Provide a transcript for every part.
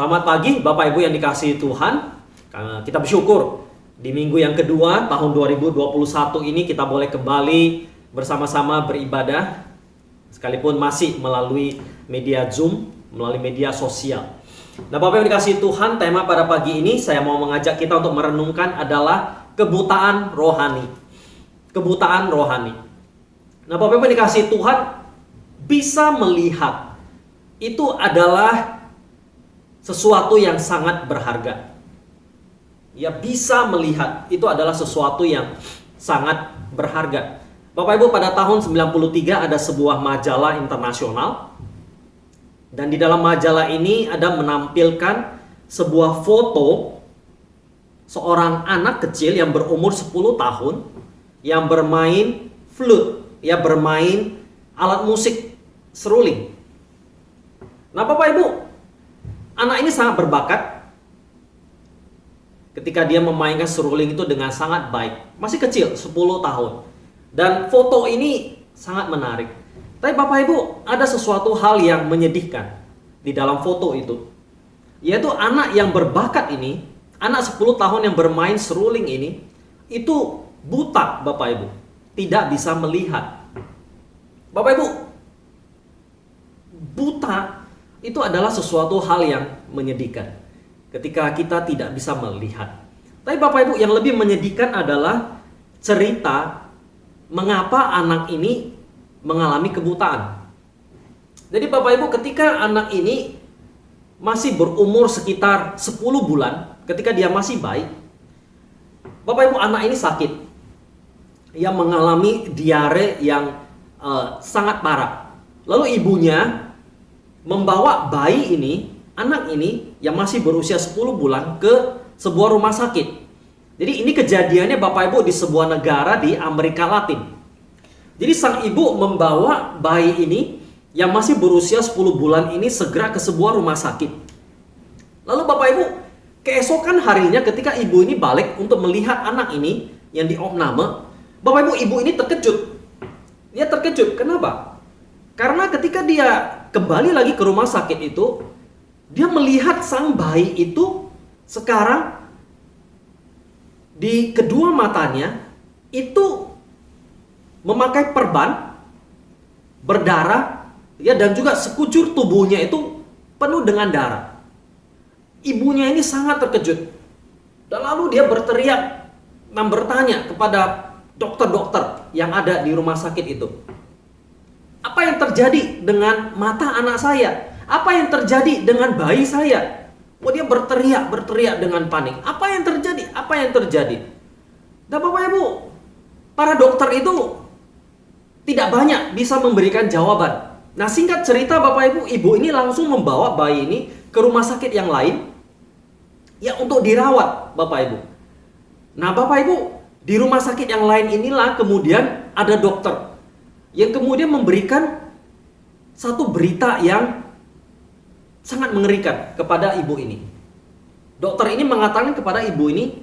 Selamat pagi Bapak Ibu yang dikasihi Tuhan. Kita bersyukur di minggu yang kedua tahun 2021 ini kita boleh kembali bersama-sama beribadah, sekalipun masih melalui media Zoom, melalui media sosial. Nah Bapak Ibu yang dikasihi Tuhan, tema pada pagi ini saya mau mengajak kita untuk merenungkan adalah kebutaan rohani. Kebutaan rohani. Nah Bapak Ibu yang dikasihi Tuhan, bisa melihat itu adalah sesuatu yang sangat berharga. Ya, bisa melihat itu adalah sesuatu yang sangat berharga. Bapak Ibu, pada tahun 93 ada sebuah majalah internasional, dan di dalam majalah ini ada menampilkan sebuah foto seorang anak kecil yang berumur 10 tahun yang bermain flute, ya, bermain alat musik seruling. Nah Bapak Ibu, anak ini sangat berbakat ketika dia memainkan seruling itu dengan sangat baik. Masih kecil, 10 tahun. Dan foto ini sangat menarik. Tapi Bapak Ibu, ada sesuatu hal yang menyedihkan di dalam foto itu. Yaitu anak yang berbakat ini, anak 10 tahun yang bermain seruling ini, itu buta Bapak Ibu. Tidak bisa melihat. Bapak Ibu, buta itu adalah sesuatu hal yang menyedihkan ketika kita tidak bisa melihat. Tapi Bapak Ibu, yang lebih menyedihkan adalah cerita mengapa anak ini mengalami kebutaan. Jadi Bapak Ibu, ketika anak ini masih berumur sekitar 10 bulan, ketika dia masih baik, Bapak Ibu, anak ini sakit. Ia mengalami diare yang sangat parah. Lalu ibunya membawa bayi ini, anak ini yang masih berusia 10 bulan ke sebuah rumah sakit. Jadi ini kejadiannya Bapak Ibu di sebuah negara di Amerika Latin. Jadi sang ibu membawa bayi ini yang masih berusia 10 bulan ini segera ke sebuah rumah sakit. Lalu Bapak Ibu, keesokan harinya ketika ibu ini balik untuk melihat anak ini yang diopname, Bapak Ibu, ibu ini terkejut. Dia terkejut, kenapa? Karena ketika dia kembali lagi ke rumah sakit itu, dia melihat sang bayi itu sekarang di kedua matanya itu memakai perban, berdarah, ya, dan juga sekujur tubuhnya itu penuh dengan darah. Ibunya ini sangat terkejut. Dan lalu dia berteriak dan bertanya kepada dokter-dokter yang ada di rumah sakit itu. Apa yang terjadi dengan mata anak saya? Apa yang terjadi dengan bayi saya? Oh, dia berteriak dengan panik. Apa yang terjadi? Apa yang terjadi? Dan Bapak Ibu, para dokter itu tidak banyak bisa memberikan jawaban. Nah, singkat cerita Bapak Ibu, ibu ini langsung membawa bayi ini ke rumah sakit yang lain, ya, untuk dirawat Bapak Ibu. Nah Bapak Ibu, di rumah sakit yang lain inilah kemudian ada dokter yang kemudian memberikan satu berita yang sangat mengerikan kepada ibu ini. Dokter ini mengatakan kepada ibu ini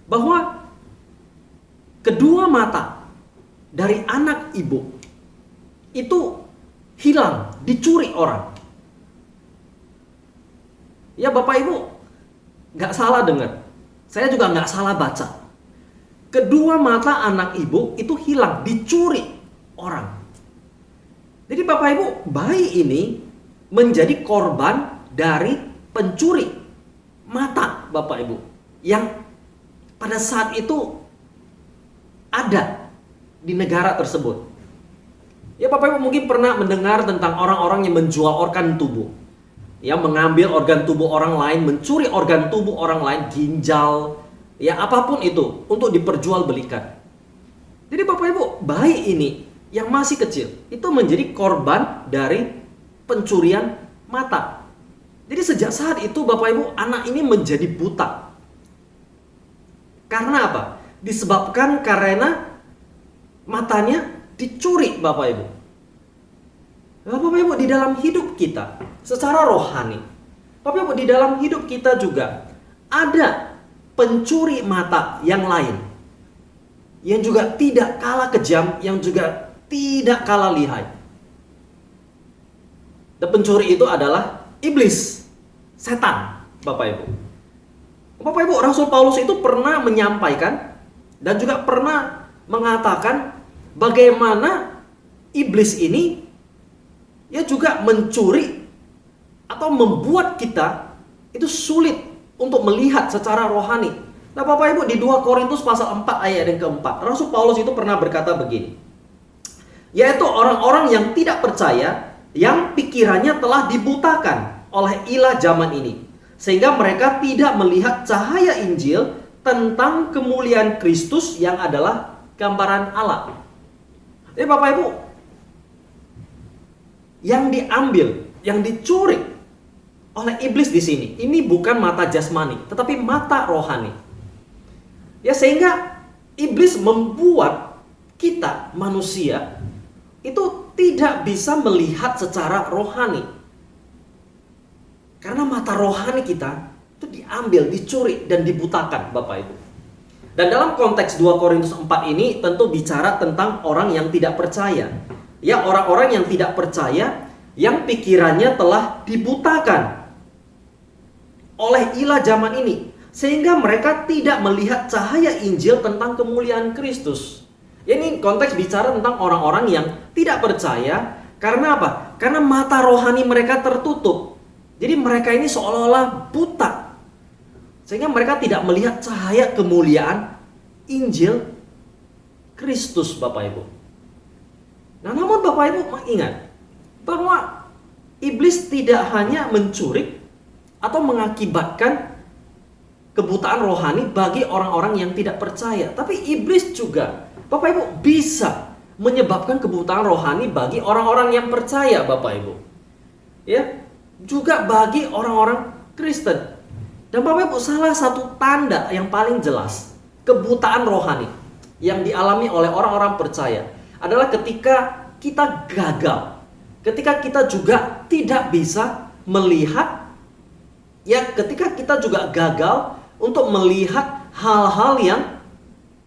bahwa kedua mata dari anak ibu itu hilang, dicuri orang. Ya Bapak Ibu, gak salah dengar. Saya juga gak salah baca. Kedua mata anak ibu itu hilang, dicuri orang. Jadi Bapak Ibu, bayi ini menjadi korban dari pencuri mata Bapak Ibu yang pada saat itu ada di negara tersebut. Ya Bapak Ibu mungkin pernah mendengar tentang orang-orang yang menjual organ tubuh, yang mengambil organ tubuh orang lain, mencuri organ tubuh orang lain, ginjal, ya apapun itu untuk diperjualbelikan. Jadi Bapak Ibu, bayi ini yang masih kecil itu menjadi korban dari pencurian mata. Jadi sejak saat itu Bapak Ibu, anak ini menjadi buta. Karena apa? Disebabkan karena matanya dicuri Bapak Ibu. Bapak Ibu, di dalam hidup kita secara rohani, Bapak Ibu, di dalam hidup kita juga ada pencuri mata yang lain, yang juga tidak kalah kejam, yang juga tidak kalah lihai. Dan pencuri itu adalah iblis. setan, Bapak Ibu. Bapak Ibu, Rasul Paulus itu pernah menyampaikan dan juga pernah mengatakan bagaimana iblis ini ya juga mencuri atau membuat kita itu sulit untuk melihat secara rohani. Nah, Bapak Ibu, di 2 Korintus pasal 4 ayat yang keempat, Rasul Paulus itu pernah berkata begini, yaitu orang-orang yang tidak percaya, yang pikirannya telah dibutakan oleh ilah zaman ini, sehingga mereka tidak melihat cahaya Injil tentang kemuliaan Kristus yang adalah gambaran Allah. Jadi Bapak Ibu, yang diambil, yang dicuri oleh iblis di sini, ini bukan mata jasmani, tetapi mata rohani. Ya, sehingga iblis membuat kita manusia itu tidak bisa melihat secara rohani. Karena mata rohani kita itu diambil, dicuri dan dibutakan, Bapak Ibu. Dan dalam konteks 2 Korintus 4 ini tentu bicara tentang orang yang tidak percaya. Ya, orang-orang yang tidak percaya, yang pikirannya telah dibutakan oleh ilah zaman ini, sehingga mereka tidak melihat cahaya Injil tentang kemuliaan Kristus. Ini konteks bicara tentang orang-orang yang tidak percaya. Karena apa? Karena mata rohani mereka tertutup. Jadi mereka ini seolah-olah buta, sehingga mereka tidak melihat cahaya kemuliaan Injil Kristus, Bapak Ibu. Nah, namun Bapak Ibu ingat bahwa iblis tidak hanya mencuri atau mengakibatkan kebutaan rohani bagi orang-orang yang tidak percaya, tapi iblis juga, Bapak Ibu, bisa menyebabkan kebutaan rohani bagi orang-orang yang percaya, Bapak Ibu. Ya, juga bagi orang-orang Kristen. Dan Bapak Ibu, salah satu tanda yang paling jelas kebutaan rohani yang dialami oleh orang-orang percaya adalah ketika kita gagal, ketika kita juga tidak bisa melihat, ya, ketika kita juga gagal untuk melihat hal-hal yang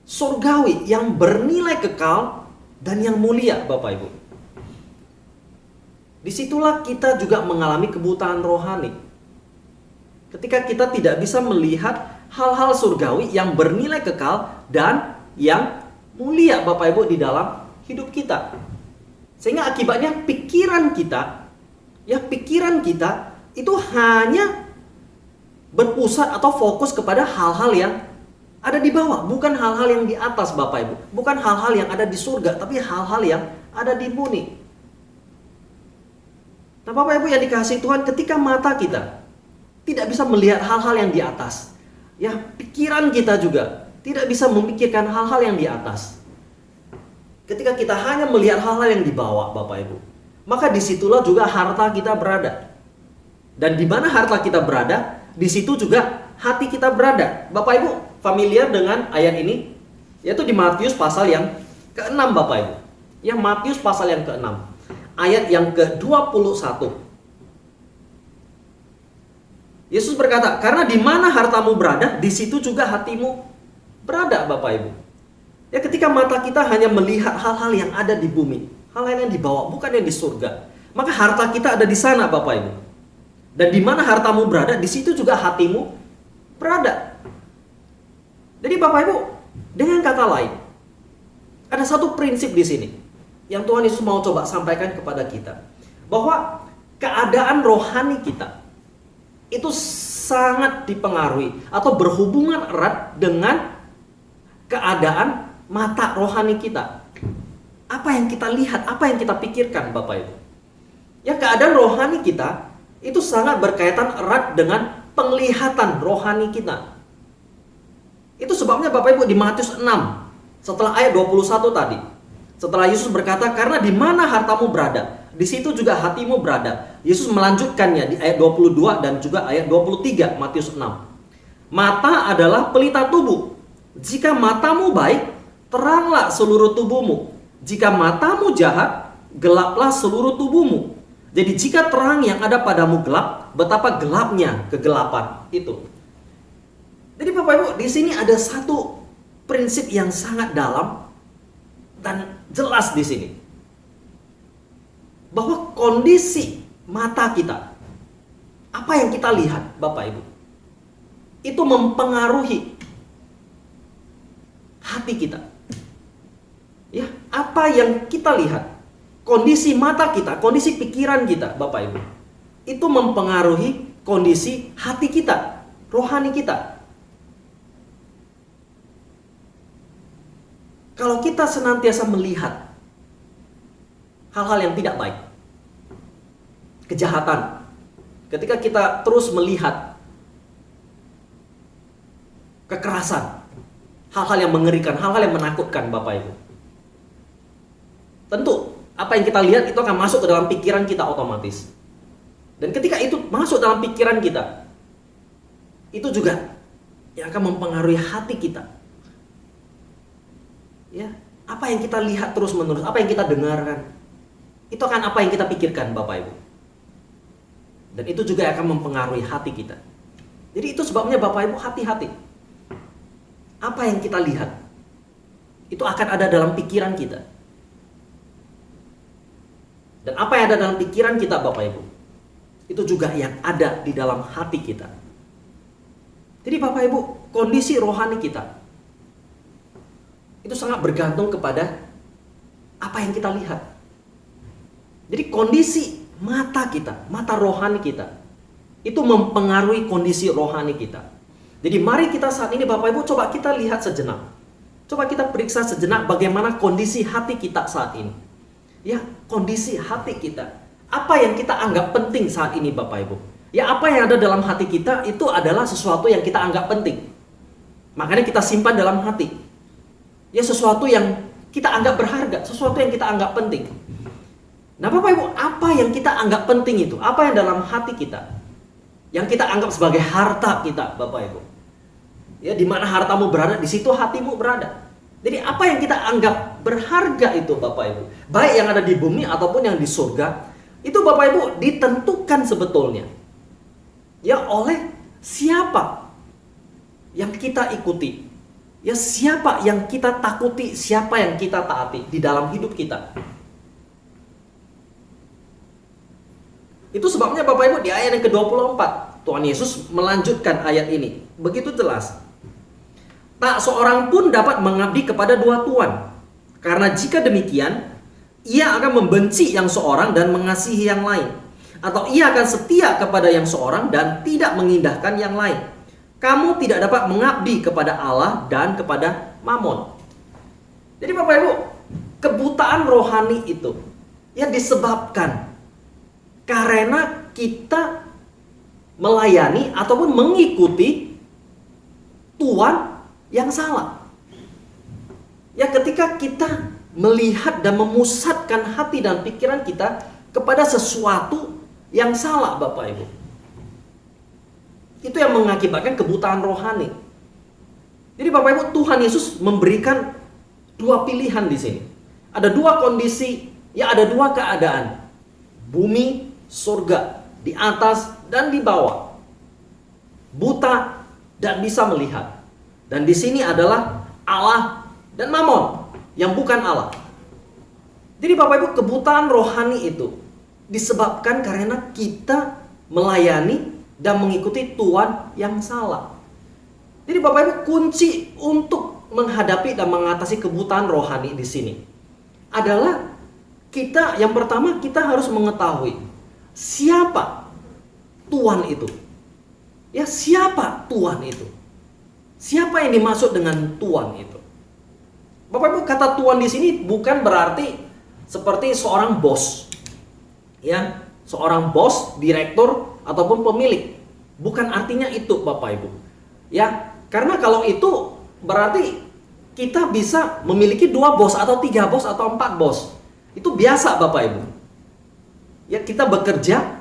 surgawi, yang bernilai kekal dan yang mulia, Bapak Ibu. Disitulah kita juga mengalami kebutaan rohani. Ketika kita tidak bisa melihat hal-hal surgawi yang bernilai kekal dan yang mulia, Bapak Ibu, di dalam hidup kita. Sehingga akibatnya pikiran kita itu hanya berpusat atau fokus kepada hal-hal yang ada di bawah, bukan hal-hal yang di atas, Bapak Ibu. Bukan hal-hal yang ada di surga, tapi hal-hal yang ada di bumi. Nah, Bapak Ibu yang dikasihi Tuhan, ketika mata kita tidak bisa melihat hal-hal yang di atas, ya, pikiran kita juga tidak bisa memikirkan hal-hal yang di atas. Ketika kita hanya melihat hal-hal yang di bawah, Bapak Ibu, maka disitulah juga harta kita berada. Dan di mana harta kita berada, di situ juga hati kita berada. Bapak Ibu familiar dengan ayat ini? Yaitu di Matius pasal yang ke-6, Bapak Ibu. Ya, Matius pasal yang ke-6, ayat yang ke-21. Yesus berkata, karena di mana hartamu berada, di situ juga hatimu berada, Bapak Ibu. Ya, ketika mata kita hanya melihat hal-hal yang ada di bumi, hal-hal yang di bawah, bukan yang di surga, maka harta kita ada di sana, Bapak Ibu. Dan di mana hartamu berada, di situ juga hatimu berada. Jadi Bapak Ibu, dengan kata lain, ada satu prinsip di sini yang Tuhan Yesus mau coba sampaikan kepada kita, bahwa keadaan rohani kita itu sangat dipengaruhi atau berhubungan erat dengan keadaan mata rohani kita. Apa yang kita lihat, apa yang kita pikirkan, Bapak Ibu. Ya, keadaan rohani kita itu sangat berkaitan erat dengan penglihatan rohani kita. Itu sebabnya Bapak Ibu di Matius 6, setelah ayat 21 tadi, setelah Yesus berkata, karena di mana hartamu berada, di situ juga hatimu berada. Yesus melanjutkannya di ayat 22 dan juga ayat 23 Matius 6. Mata adalah pelita tubuh. Jika matamu baik, teranglah seluruh tubuhmu. Jika matamu jahat, gelaplah seluruh tubuhmu. Jadi jika terang yang ada padamu gelap, betapa gelapnya kegelapan itu. Jadi Bapak Ibu, di sini ada satu prinsip yang sangat dalam dan jelas di sini. Bahwa kondisi mata kita Apa yang kita lihat, Bapak Ibu, itu mempengaruhi hati kita. Ya, apa yang kita lihat, kondisi mata kita, kondisi pikiran kita, Bapak Ibu, itu mempengaruhi kondisi hati kita, rohani kita. Kalau kita senantiasa melihat hal-hal yang tidak baik, kejahatan, ketika kita terus melihat kekerasan, hal-hal yang mengerikan, hal-hal yang menakutkan, Bapak Ibu, tentu apa yang kita lihat itu akan masuk ke dalam pikiran kita otomatis. Dan ketika itu masuk dalam pikiran kita, itu juga yang akan mempengaruhi hati kita. Ya, apa yang kita lihat terus-menerus, apa yang kita dengarkan, itu akan apa yang kita pikirkan, Bapak Ibu. Dan itu juga akan mempengaruhi hati kita. Jadi itu sebabnya Bapak Ibu hati-hati. Apa yang kita lihat, itu akan ada dalam pikiran kita. Dan apa yang ada dalam pikiran kita, Bapak Ibu, itu juga yang ada di dalam hati kita. Jadi Bapak Ibu, kondisi rohani kita itu sangat bergantung kepada apa yang kita lihat. Jadi kondisi mata kita, mata rohani kita, itu mempengaruhi kondisi rohani kita. Jadi mari kita saat ini, Bapak Ibu, coba kita lihat sejenak. Coba kita periksa sejenak bagaimana kondisi hati kita saat ini. Ya, kondisi hati kita. Apa yang kita anggap penting saat ini, Bapak Ibu? Ya, apa yang ada dalam hati kita itu adalah sesuatu yang kita anggap penting. Makanya kita simpan dalam hati. Ya, sesuatu yang kita anggap berharga, sesuatu yang kita anggap penting. Nah, Bapak Ibu, apa yang kita anggap penting itu? Apa yang dalam hati kita? Yang kita anggap sebagai harta kita, Bapak Ibu. Ya, di mana hartamu berada, di situ hatimu berada. Jadi apa yang kita anggap berharga itu, Bapak Ibu, baik yang ada di bumi ataupun yang di surga, itu Bapak Ibu ditentukan sebetulnya ya oleh siapa yang kita ikuti. Ya, siapa yang kita takuti, siapa yang kita taati di dalam hidup kita. Itu sebabnya Bapak Ibu di ayat yang ke-24, Tuhan Yesus melanjutkan ayat ini. Begitu jelas. Tak seorang pun dapat mengabdi kepada dua tuan. Karena jika demikian, ia akan membenci yang seorang dan mengasihi yang lain. Atau ia akan setia kepada yang seorang dan tidak mengindahkan yang lain. Kamu tidak dapat mengabdi kepada Allah dan kepada Mamon. Jadi Bapak Ibu, kebutaan rohani itu yang disebabkan karena kita melayani ataupun mengikuti tuan yang salah. Ya, ketika kita melihat dan memusatkan hati dan pikiran kita kepada sesuatu yang salah, Bapak Ibu, itu yang mengakibatkan kebutaan rohani. Jadi Bapak Ibu, Tuhan Yesus memberikan dua pilihan di sini. Ada dua kondisi, ya ada dua keadaan. Bumi, surga, di atas dan di bawah. Buta dan bisa melihat. Dan di sini adalah Allah dan Mamon yang bukan Allah. Jadi Bapak Ibu, kebutaan rohani itu disebabkan karena kita melayani dan mengikuti tuan yang salah. Jadi Bapak Ibu, kunci untuk menghadapi dan mengatasi kebutaan rohani di sini adalah kita, yang pertama kita harus mengetahui siapa tuan itu. Ya, siapa tuan itu? Siapa yang dimaksud dengan tuan itu? Bapak Ibu, kata tuan di sini bukan berarti seperti seorang bos. Ya, seorang bos, direktur ataupun pemilik. Bukan artinya itu, Bapak Ibu. Ya, karena kalau itu berarti kita bisa memiliki 2 bos atau 3 bos atau 4 bos. Itu biasa, Bapak Ibu. Ya, kita bekerja,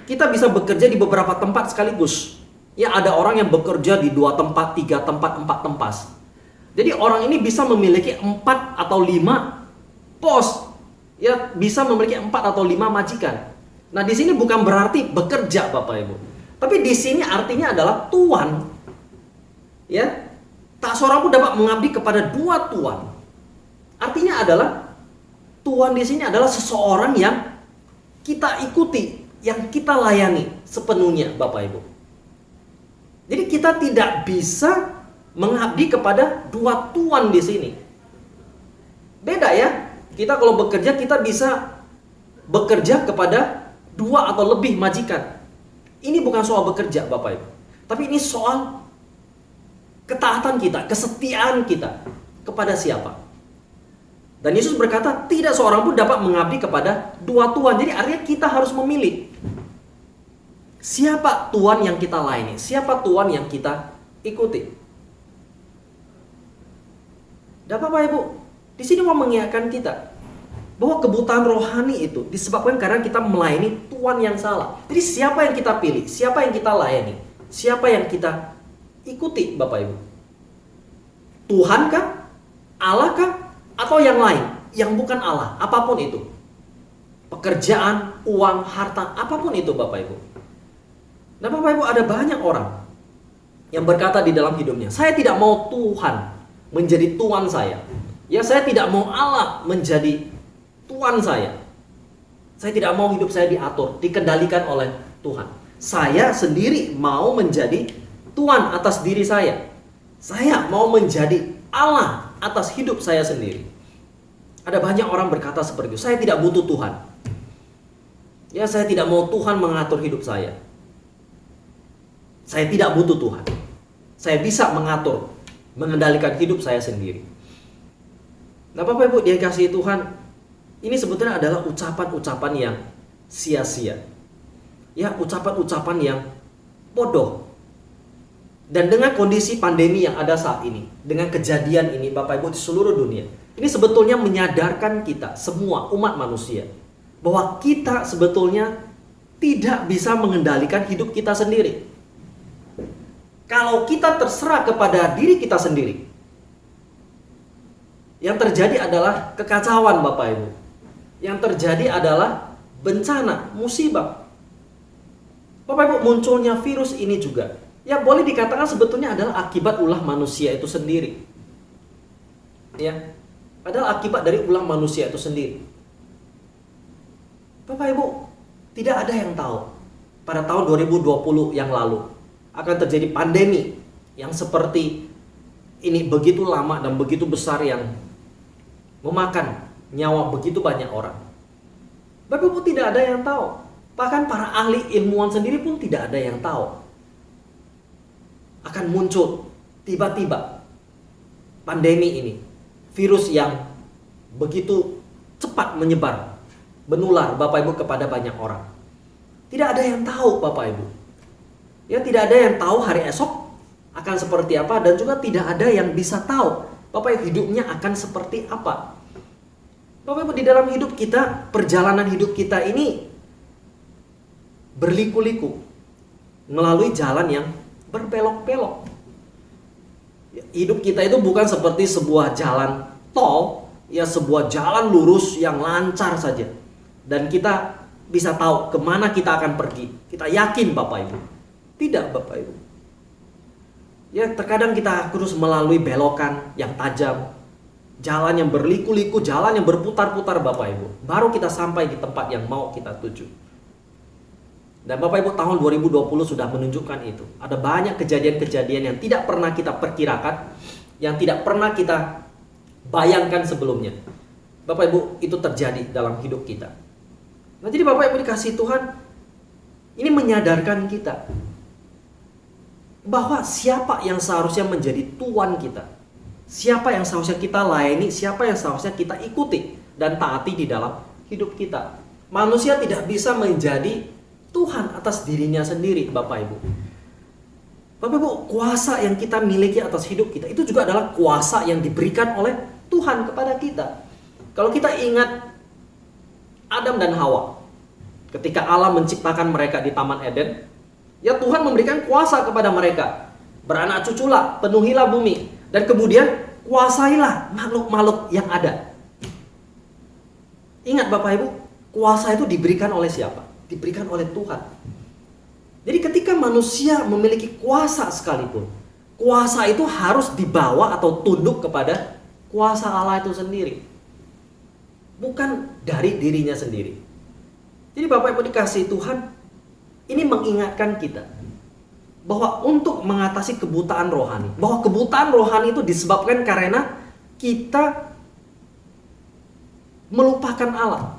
kita bisa bekerja di beberapa tempat sekaligus. Ya, ada orang yang bekerja di 2 tempat, 3 tempat, 4 tempat. Jadi orang ini bisa memiliki 4 atau 5 bos. Ya, bisa memiliki 4 atau 5 majikan. Nah, di sini bukan berarti bekerja, Bapak Ibu. Tapi di sini artinya adalah tuan. Ya, tak seorang pun dapat mengabdi kepada 2 tuan. Artinya adalah tuan di sini adalah seseorang yang kita ikuti, yang kita layani sepenuhnya, Bapak Ibu. Jadi kita tidak bisa mengabdi kepada dua tuan di sini. Beda ya. Kita kalau bekerja, kita bisa bekerja kepada dua atau lebih majikan. Ini bukan soal bekerja, Bapak Ibu. Tapi ini soal ketaatan kita, kesetiaan kita kepada siapa. Dan Yesus berkata, tidak seorang pun dapat mengabdi kepada dua tuan. Jadi artinya kita harus memilih. Siapa tuan yang kita layani? Siapa tuan yang kita ikuti? Dan Bapak Ibu, di sini mau mengingatkan kita bahwa kebutaan rohani itu disebabkan karena kita melayani tuan yang salah. Jadi siapa yang kita pilih? Siapa yang kita layani? Siapa yang kita ikuti, Bapak Ibu? Tuhan kah? Allah kah? Atau yang lain? Yang bukan Allah, apapun itu. Pekerjaan, uang, harta, apapun itu, Bapak Ibu. Nah, Bapak Ibu, ada banyak orang yang berkata di dalam hidupnya, saya tidak mau Tuhan menjadi tuan saya. Ya, saya tidak mau Allah menjadi tuan saya. Saya tidak mau hidup saya diatur, dikendalikan oleh Tuhan. Saya sendiri mau menjadi tuan atas diri saya. Saya mau menjadi Allah atas hidup saya sendiri. Ada banyak orang berkata seperti itu. Saya tidak butuh Tuhan. Ya, saya tidak mau Tuhan mengatur hidup saya. Saya tidak butuh Tuhan. Saya bisa mengatur, mengendalikan hidup saya sendiri. Nah, Bapak Ibu dikasihi Tuhan, ini sebetulnya adalah ucapan-ucapan yang sia-sia. Ya, ucapan-ucapan yang bodoh. Dan dengan kondisi pandemi yang ada saat ini, dengan kejadian ini Bapak Ibu di seluruh dunia, ini sebetulnya menyadarkan kita semua umat manusia bahwa kita sebetulnya tidak bisa mengendalikan hidup kita sendiri. Kalau kita terserah kepada diri kita sendiri, yang terjadi adalah kekacauan, Bapak Ibu. Yang terjadi adalah bencana, musibah. Bapak Ibu, munculnya virus ini juga, ya boleh dikatakan sebetulnya adalah akibat ulah manusia itu sendiri. Ya, adalah akibat dari ulah manusia itu sendiri. Bapak Ibu, tidak ada yang tahu pada tahun 2020 yang lalu akan terjadi pandemi yang seperti ini, begitu lama dan begitu besar, yang memakan nyawa begitu banyak orang. Bapak Ibu, tidak ada yang tahu. Bahkan para ahli ilmuwan sendiri pun tidak ada yang tahu akan muncul tiba-tiba pandemi ini, virus yang begitu cepat menyebar, menular, Bapak Ibu, kepada banyak orang. Tidak ada yang tahu, Bapak Ibu. Ya, tidak ada yang tahu hari esok akan seperti apa, dan juga tidak ada yang bisa tahu Bapak Ibu hidupnya akan seperti apa. Bapak Ibu, di dalam hidup kita, perjalanan hidup kita ini berliku-liku melalui jalan yang berbelok-belok. Hidup kita itu bukan seperti sebuah jalan tol, ya sebuah jalan lurus yang lancar saja, dan kita bisa tahu kemana kita akan pergi. Kita yakin, Bapak Ibu. Tidak, Bapak Ibu. Ya, terkadang kita terus melalui belokan yang tajam, jalan yang berliku-liku, jalan yang berputar-putar, Bapak Ibu. Baru kita sampai di tempat yang mau kita tuju. Dan Bapak Ibu, tahun 2020 sudah menunjukkan itu. Ada banyak kejadian-kejadian yang tidak pernah kita perkirakan, yang tidak pernah kita bayangkan sebelumnya. Bapak Ibu, itu terjadi dalam hidup kita. Nah, jadi Bapak Ibu dikasihi Tuhan, ini menyadarkan kita bahwa siapa yang seharusnya menjadi tuan kita, siapa yang seharusnya kita layani, siapa yang seharusnya kita ikuti dan taati di dalam hidup kita. Manusia tidak bisa menjadi Tuhan atas dirinya sendiri, Bapak Ibu. Bapak Ibu, kuasa yang kita miliki atas hidup kita itu juga adalah kuasa yang diberikan oleh Tuhan kepada kita. Kalau kita ingat Adam dan Hawa, ketika Allah menciptakan mereka di Taman Eden, ya Tuhan memberikan kuasa kepada mereka. Beranak cuculah, penuhilah bumi, dan kemudian kuasailah makhluk-makhluk yang ada. Ingat Bapak Ibu, kuasa itu diberikan oleh siapa? Diberikan oleh Tuhan. Jadi ketika manusia memiliki kuasa sekalipun, kuasa itu harus dibawa atau tunduk kepada kuasa Allah itu sendiri, bukan dari dirinya sendiri. Jadi Bapak Ibu dikasihi Tuhan, ini mengingatkan kita bahwa untuk mengatasi kebutaan rohani, bahwa kebutaan rohani itu disebabkan karena kita melupakan Allah.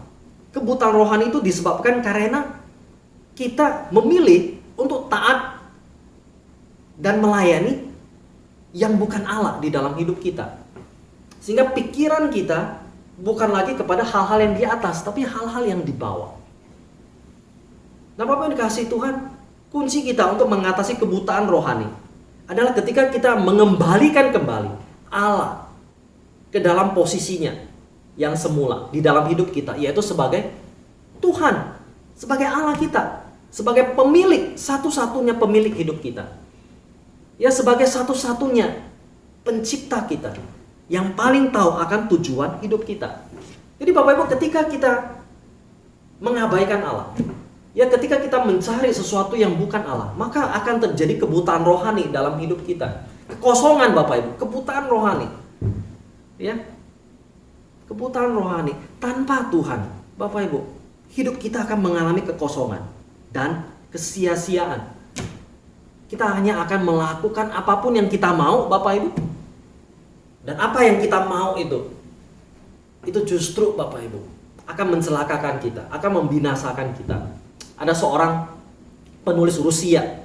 Kebutaan rohani itu disebabkan karena kita memilih untuk taat dan melayani yang bukan Allah di dalam hidup kita. Sehingga pikiran kita bukan lagi kepada hal-hal yang di atas, tapi hal-hal yang di bawah. Nah, Bapak yang dikasihi Tuhan, kunci kita untuk mengatasi kebutaan rohani adalah ketika kita mengembalikan kembali Allah ke dalam posisinya yang semula di dalam hidup kita, yaitu sebagai Tuhan, sebagai Allah kita, sebagai pemilik, satu-satunya pemilik hidup kita. Ya, sebagai satu-satunya pencipta kita yang paling tahu akan tujuan hidup kita. Jadi Bapak Ibu, ketika kita mengabaikan Allah, ya ketika kita mencari sesuatu yang bukan Allah, maka akan terjadi kebutaan rohani dalam hidup kita. Kekosongan Bapak Ibu, kebutaan rohani. Ya. Kebutaan rohani tanpa Tuhan, Bapak Ibu, hidup kita akan mengalami kekosongan dan kesia-siaan. Kita hanya akan melakukan apapun yang kita mau, Bapak Ibu. Dan apa yang kita mau itu justru Bapak Ibu akan mencelakakan kita, akan membinasakan kita. Ada seorang penulis Rusia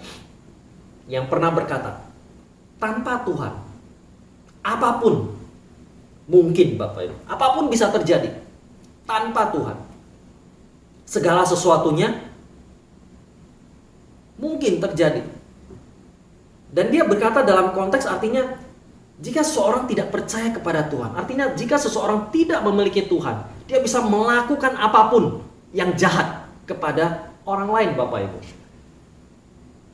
yang pernah berkata, tanpa Tuhan apapun mungkin, Bapak Ibu. Apapun bisa terjadi tanpa Tuhan. Segala sesuatunya mungkin terjadi. Dan dia berkata dalam konteks artinya, jika seseorang tidak percaya kepada Tuhan, artinya jika seseorang tidak memiliki Tuhan, dia bisa melakukan apapun yang jahat kepada orang lain, Bapak Ibu.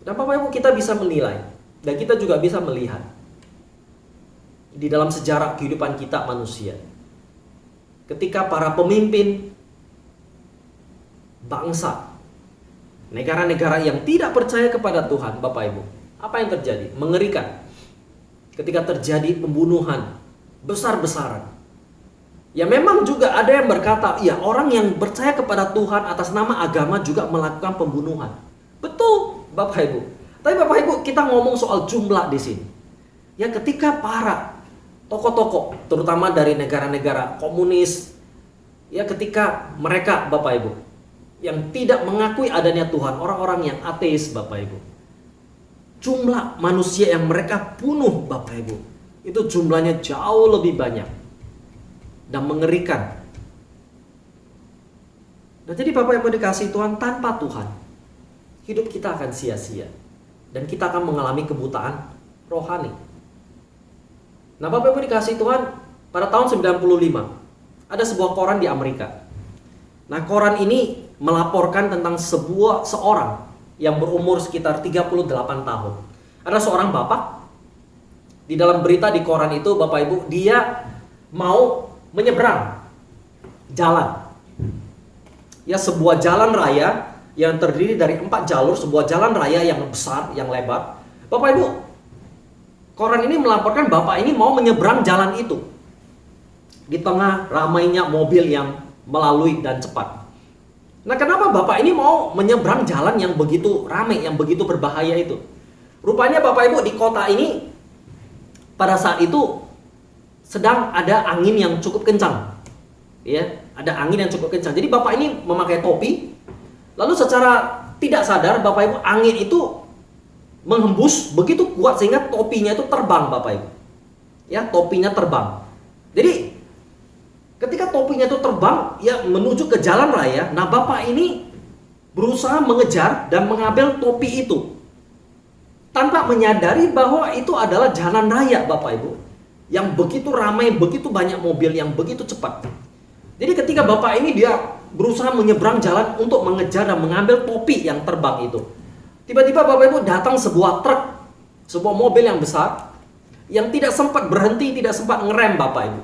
Dan Bapak Ibu, kita bisa menilai dan kita juga bisa melihat di dalam sejarah kehidupan kita manusia, ketika para pemimpin bangsa, negara-negara yang tidak percaya kepada Tuhan, Bapak Ibu, apa yang terjadi? Mengerikan. Ketika terjadi pembunuhan besar-besaran. Ya memang juga ada yang berkata, ya orang yang percaya kepada Tuhan atas nama agama juga melakukan pembunuhan. Betul, Bapak Ibu. Tapi Bapak Ibu, kita ngomong soal jumlah di sini. Ya ketika para tokoh-tokoh, terutama dari negara-negara komunis, ya ketika mereka, Bapak Ibu, yang tidak mengakui adanya Tuhan, orang-orang yang ateis, Bapak Ibu, jumlah manusia yang mereka bunuh, Bapak Ibu, itu jumlahnya jauh lebih banyak dan mengerikan. Nah, jadi Bapak Ibu dikasihi Tuhan, tanpa Tuhan hidup kita akan sia-sia dan kita akan mengalami kebutaan rohani. Nah, Bapak Ibu dikasihi Tuhan, pada tahun 95 ada sebuah koran di Amerika. Nah, koran ini melaporkan tentang seorang yang berumur sekitar 38 tahun. Ada seorang bapak, di dalam berita di koran itu, Bapak Ibu, dia mau menyeberang jalan. Ya, sebuah jalan raya yang terdiri dari 4 jalur, sebuah jalan raya yang besar, yang lebar. Bapak Ibu, koran ini melaporkan bapak ini mau menyeberang jalan itu di tengah ramainya mobil yang melalui dan cepat. Nah, kenapa bapak ini mau menyeberang jalan yang begitu ramai, yang begitu berbahaya itu? Rupanya Bapak Ibu, di kota ini pada saat itu sedang ada angin yang cukup kencang. Ya, ada angin yang cukup kencang. Jadi bapak ini memakai topi. Lalu secara tidak sadar Bapak Ibu, angin itu menghembus begitu kuat sehingga topinya itu terbang, Bapak Ibu. Ya, topinya terbang. Jadi ketika topinya itu terbang, ya menuju ke jalan raya. Nah, bapak ini berusaha mengejar dan mengambil topi itu tanpa menyadari bahwa itu adalah jalan raya, Bapak Ibu, yang begitu ramai, begitu banyak mobil yang begitu cepat. Jadi ketika bapak ini dia berusaha menyeberang jalan untuk mengejar dan mengambil topi yang terbang itu, tiba-tiba Bapak Ibu datang sebuah truk, sebuah mobil yang besar yang tidak sempat berhenti, tidak sempat ngerem, Bapak Ibu.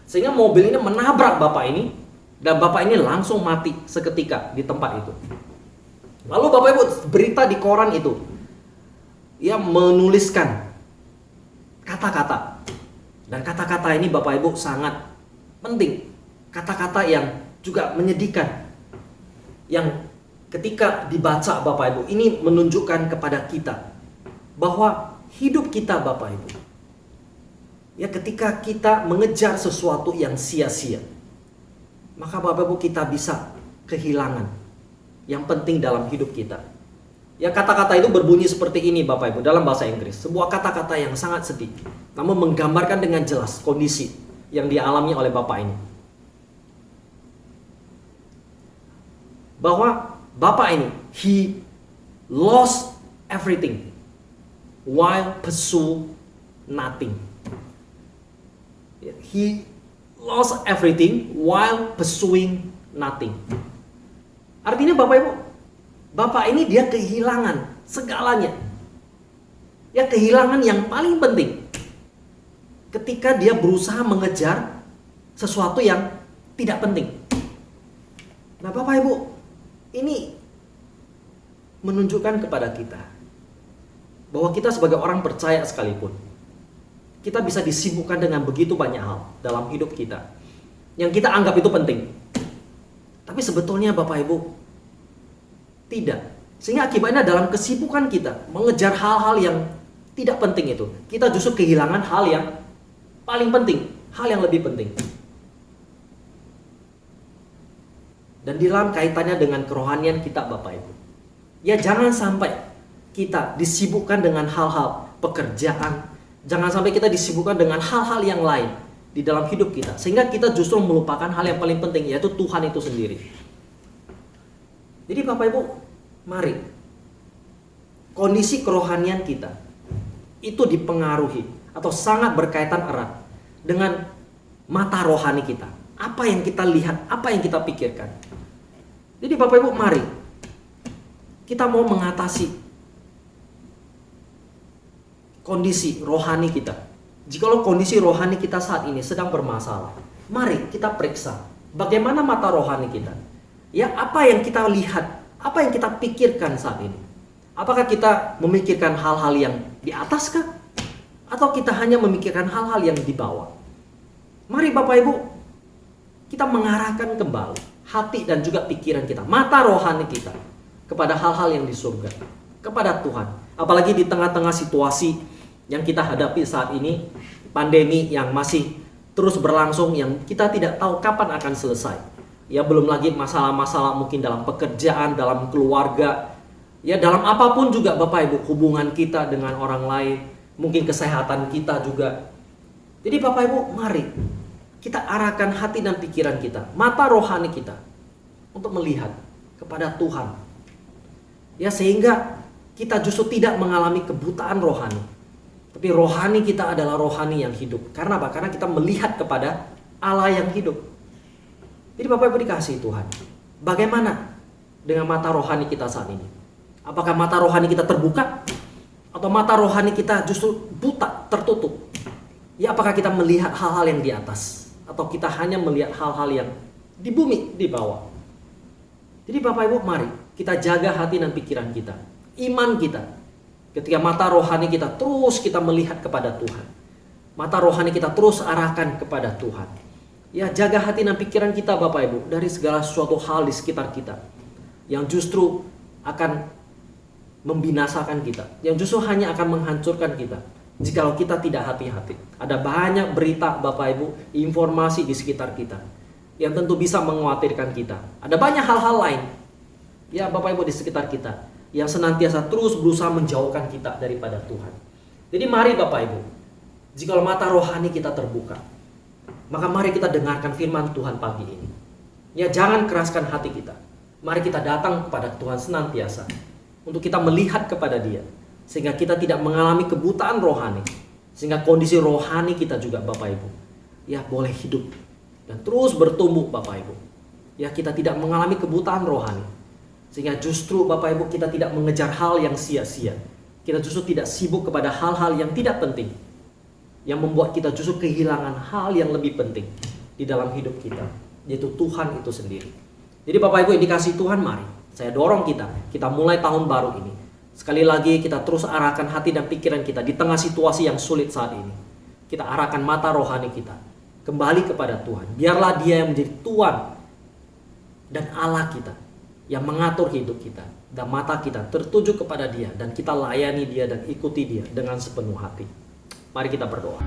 Sehingga mobil ini menabrak bapak ini dan bapak ini langsung mati seketika di tempat itu. Lalu Bapak Ibu, berita di koran itu ia menuliskan kata-kata. Dan kata-kata ini Bapak Ibu sangat penting. Kata-kata yang juga menyedihkan. yang ketika dibaca Bapak Ibu, ini menunjukkan kepada kita bahwa hidup kita Bapak Ibu, ya ketika kita mengejar sesuatu yang sia-sia, maka Bapak Ibu kita bisa kehilangan yang penting dalam hidup kita. Ya kata-kata itu berbunyi seperti ini Bapak Ibu dalam bahasa Inggris. Sebuah kata-kata yang sangat sedih, namun menggambarkan dengan jelas kondisi yang dialami oleh Bapak ini. Bahwa Bapak ini, he lost everything while pursue nothing. He lost everything while pursuing nothing. Artinya Bapak Ibu, Bapak ini dia kehilangan segalanya. Ya kehilangan yang paling penting ketika dia berusaha mengejar sesuatu yang tidak penting. Nah Bapak Ibu, ini menunjukkan kepada kita bahwa kita sebagai orang percaya sekalipun, kita bisa disibukkan dengan begitu banyak hal dalam hidup kita yang kita anggap itu penting. Tapi sebetulnya Bapak Ibu tidak. Sehingga akibatnya dalam kesibukan kita mengejar hal-hal yang tidak penting itu, kita justru kehilangan hal yang paling penting, hal yang lebih penting. Dan di dalam kaitannya dengan kerohanian kita Bapak Ibu, ya jangan sampai kita disibukkan dengan hal-hal pekerjaan, jangan sampai kita disibukkan dengan hal-hal yang lain di dalam hidup kita, sehingga kita justru melupakan hal yang paling penting, yaitu Tuhan itu sendiri. Jadi Bapak Ibu, mari kondisi kerohanian kita itu dipengaruhi atau sangat berkaitan erat dengan mata rohani kita. Apa yang kita lihat, apa yang kita pikirkan. Jadi Bapak Ibu, mari kita mau mengatasi kondisi rohani kita. Jikalau kondisi rohani kita saat ini sedang bermasalah, mari kita periksa bagaimana mata rohani kita. Ya, apa yang kita lihat, apa yang kita pikirkan saat ini. Apakah kita memikirkan hal-hal yang di atas kah? Atau kita hanya memikirkan hal-hal yang di bawah? Mari Bapak Ibu, kita mengarahkan kembali hati dan juga pikiran kita, mata rohani kita, kepada hal-hal yang di surga, kepada Tuhan. Apalagi di tengah-tengah situasi yang kita hadapi saat ini, pandemi yang masih terus berlangsung, yang kita tidak tahu kapan akan selesai. Ya belum lagi masalah-masalah mungkin dalam pekerjaan, dalam keluarga, ya dalam apapun juga Bapak Ibu, hubungan kita dengan orang lain, mungkin kesehatan kita juga. Jadi Bapak Ibu, mari kita arahkan hati dan pikiran kita, mata rohani kita, untuk melihat kepada Tuhan. Ya sehingga kita justru tidak mengalami kebutaan rohani. Tapi rohani kita adalah rohani yang hidup. Karena apa? Karena kita melihat kepada Allah yang hidup. Jadi Bapak Ibu dikasihi Tuhan, bagaimana dengan mata rohani kita saat ini? Apakah mata rohani kita terbuka? Atau mata rohani kita justru buta, tertutup? Ya apakah kita melihat hal-hal yang di atas? Atau kita hanya melihat hal-hal yang di bumi, di bawah? Jadi Bapak Ibu, mari kita jaga hati dan pikiran kita, iman kita. Ketika mata rohani kita terus kita melihat kepada Tuhan, mata rohani kita terus arahkan kepada Tuhan. Ya jaga hati dan pikiran kita Bapak Ibu dari segala sesuatu hal di sekitar kita yang justru akan membinasakan kita, yang justru hanya akan menghancurkan kita jikalau kita tidak hati-hati. Ada banyak berita Bapak Ibu, informasi di sekitar kita yang tentu bisa mengkhawatirkan kita. Ada banyak hal-hal lain ya Bapak Ibu di sekitar kita yang senantiasa terus berusaha menjauhkan kita daripada Tuhan. Jadi mari Bapak Ibu, jikalau mata rohani kita terbuka, maka mari kita dengarkan firman Tuhan pagi ini. Ya jangan keraskan hati kita. Mari kita datang kepada Tuhan senantiasa untuk kita melihat kepada Dia, sehingga kita tidak mengalami kebutaan rohani, sehingga kondisi rohani kita juga Bapak Ibu ya boleh hidup dan terus bertumbuh Bapak Ibu. Ya kita tidak mengalami kebutaan rohani, sehingga justru Bapak Ibu kita tidak mengejar hal yang sia-sia. Kita justru tidak sibuk kepada hal-hal yang tidak penting, yang membuat kita justru kehilangan hal yang lebih penting di dalam hidup kita, yaitu Tuhan itu sendiri. Jadi Bapak Ibu yang dikasihi Tuhan, mari saya dorong kita mulai tahun baru ini. Sekali lagi kita terus arahkan hati dan pikiran kita di tengah situasi yang sulit saat ini. Kita arahkan mata rohani kita kembali kepada Tuhan. Biarlah Dia yang menjadi Tuhan dan Allah kita. yang mengatur hidup kita, dan mata kita tertuju kepada Dia, dan kita layani Dia dan ikuti Dia dengan sepenuh hati. Mari kita berdoa.